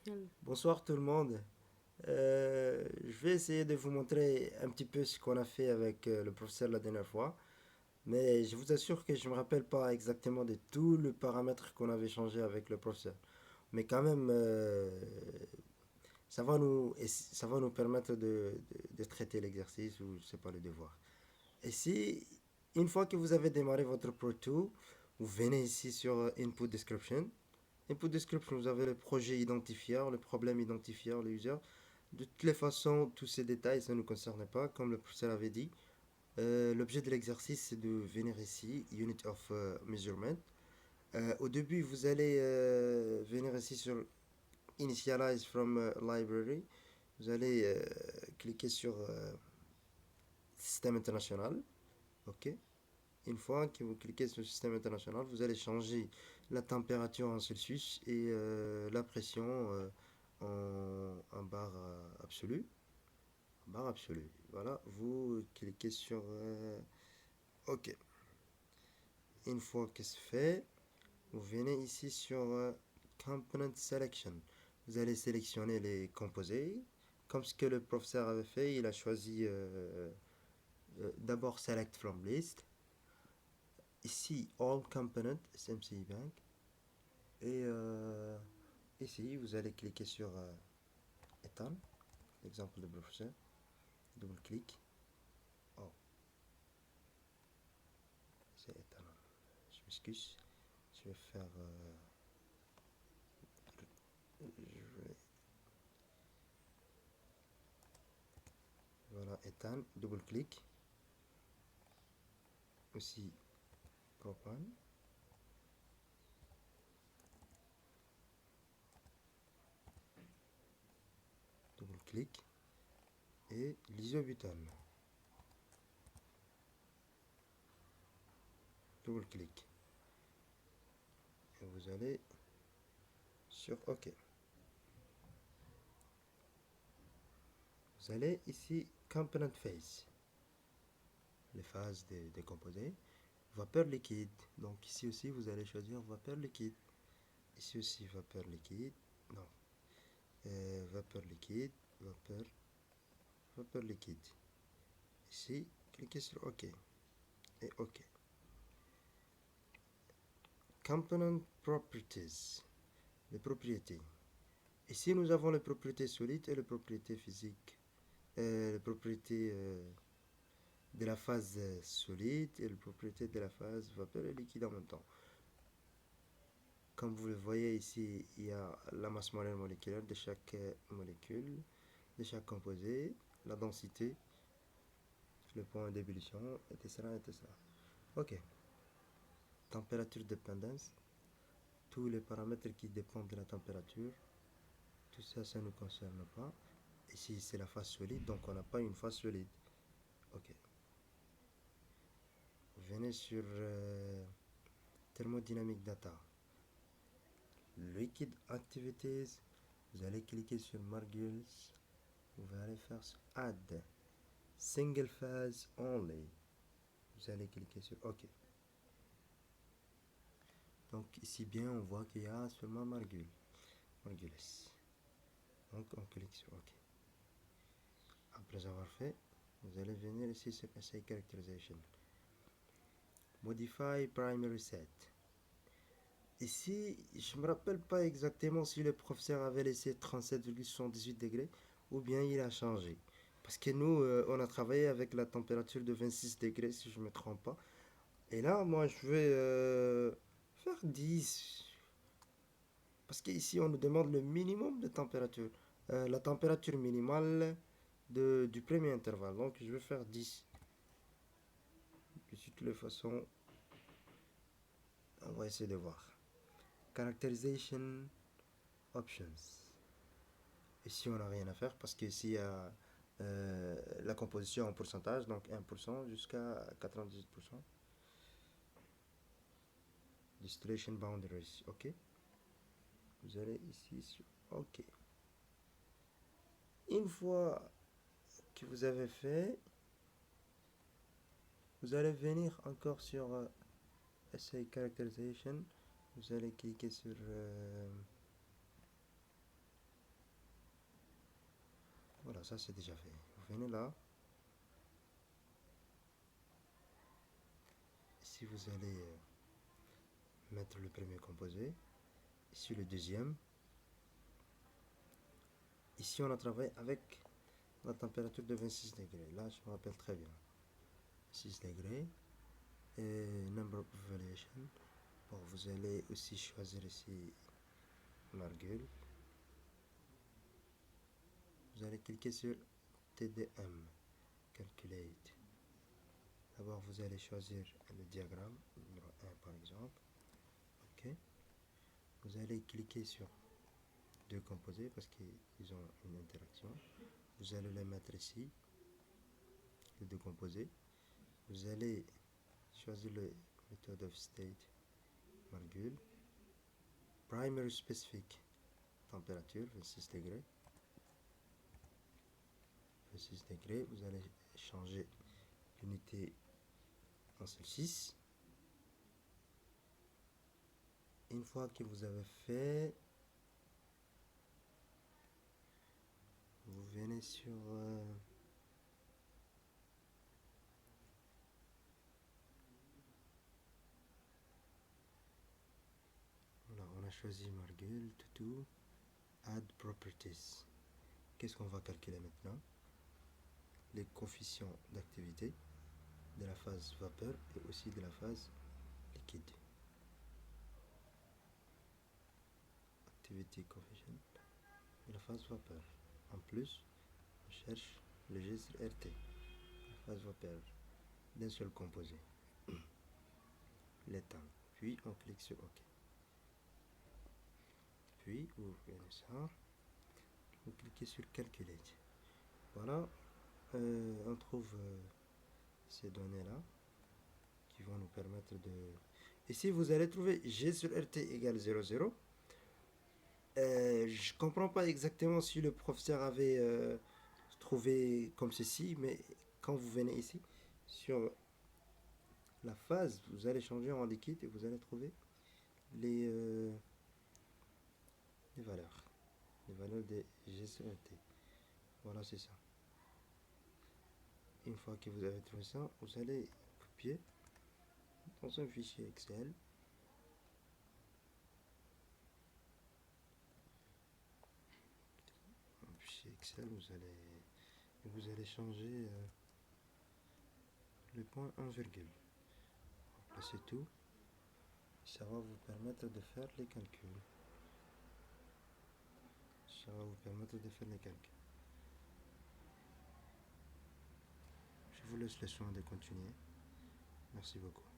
يلا. Bonsoir tout le monde. Je vais essayer de vous montrer un petit peu ce qu'on a fait avec le professeur la dernière fois, mais je vous assure que je ne me rappelle pas exactement de tous les paramètres qu'on avait changé avec le professeur. Mais quand même, ça va nous permettre de traiter l'exercice ou je sais pas le devoir. Et si, une fois que vous avez démarré votre Pro 2, vous venez ici sur Input Description. Input Description, vous avez le projet identifieur, le problème identifieur, le user. De toutes les façons, tous ces détails, ça ne nous concerne pas, comme le professeur avait dit. L'objet de l'exercice, c'est de venir ici, Unit of Measurement. Au début, vous allez venir ici sur Initialize from Library. Vous allez cliquer sur Système international. OK. Une fois que vous cliquez sur le système international, vous allez changer la température en Celsius et la pression en barre absolue. Barre absolue. Voilà, vous cliquez sur OK. Une fois que c'est fait, vous venez ici sur Component Selection. Vous allez sélectionner les composés. Comme ce que le professeur avait fait, il a choisi d'abord Select from List. Ici, All Component, SMCI Bank. Et ici, vous allez cliquer sur Ethan, l'exemple de professeur. Double-clic. Oh, c'est Ethan. Je m'excuse. Je vais faire. Voilà, Ethan. Double-clic. Aussi, propane. Double-clic. Et l'isobutane. Double-clic. Et vous allez sur OK. Vous allez ici, Component Phase. Les phases des composés. Vapeur liquide. Donc ici aussi, vous allez choisir vapeur liquide. Ici aussi, vapeur liquide. Non. Vapeur liquide. Vapeur liquide. Ici, cliquez sur OK. Et OK. Component Properties. Les propriétés. Ici, nous avons les propriétés solides et les propriétés physiques. Les propriétés de la phase solide et les propriétés de la phase vapeur et liquide en même temps. Comme vous le voyez ici, il y a la masse moléculaire moléculaire de chaque molécule, de chaque composé, la densité, le point d'ébullition, etc., etc. Ok. Température dépendance, tous les paramètres qui dépendent de la température, tout ça, ça ne nous concerne pas. Ici, c'est la phase solide, donc on n'a pas une phase solide. Ok. Venez sur Thermodynamic Data. Liquid Activities. Vous allez cliquer sur Margules. Vous allez faire Add. Single Phase Only. Vous allez cliquer sur OK. Donc ici bien, on voit qu'il y a seulement Margules. Donc on clique sur OK. Après avoir fait, vous allez venir ici sur Assay Characterization. Modify Primary Set. Ici, je ne me rappelle pas exactement si le professeur avait laissé 37,78 degrés ou bien il a changé. Parce que nous, on a travaillé avec la température de 26 degrés, si je ne me trompe pas. Et là, moi, je vais faire 10. Parce qu'ici, on nous demande le minimum de température. La température minimale du premier intervalle. Donc, je vais faire 10. De toutes les façons, on va essayer de voir. Characterization Options. Ici, on n'a rien à faire parce qu'ici, il y a la composition en pourcentage, donc 1% jusqu'à 98%. Distillation Boundaries, OK. Vous allez ici sur OK. Une fois que vous avez fait, vous allez venir encore sur Essay Characterization. Vous allez cliquer sur Voilà, ça c'est déjà fait. Vous venez là. Ici, vous allez mettre le premier composé. Ici, le deuxième. Ici, on a travaillé avec la température de 26 degrés. Là, je me rappelle très bien. 6 degrés. Et number of evaluation. Bon, vous allez aussi choisir ici Margule. Vous allez cliquer sur TDM, Calculate. D'abord, vous allez choisir le diagramme, numéro 1 par exemple. OK. Vous allez cliquer sur deux composés parce qu'ils ont une interaction. Vous allez les mettre ici, les deux composés. Vous allez choisir le method of state, Margule. Primary specific, température, 26 degrés. 26 degrés, vous allez changer l'unité en Celsius. Une fois que vous avez fait, vous venez sur voilà, on a choisi Margule, tout, Add Properties. Qu'est-ce qu'on va calculer maintenant? Les coefficients d'activité de la phase vapeur et aussi de la phase liquide. Activity coefficient de la phase vapeur. En plus, on cherche le G sur RT, la phase vapeur d'un seul composé. L'état. Puis on clique sur OK. Puis vous venez ça, vous cliquez sur Calculate. Voilà, on trouve ces données-là qui vont nous permettre de... Ici, vous allez trouver G sur RT égale 0,0. Je comprends pas exactement si le professeur avait trouvé comme ceci, mais quand vous venez ici, sur la phase, vous allez changer en liquide et vous allez trouver les valeurs. Les valeurs des G sur RT. Voilà, c'est ça. Une fois que vous avez trouvé ça, vous allez copier dans un fichier Excel. Un fichier Excel, vous allez changer le point 1, c'est tout. Ça va vous permettre de faire les calculs. Ça va vous permettre de faire les calculs. Je vous laisse le soin de continuer. Merci beaucoup.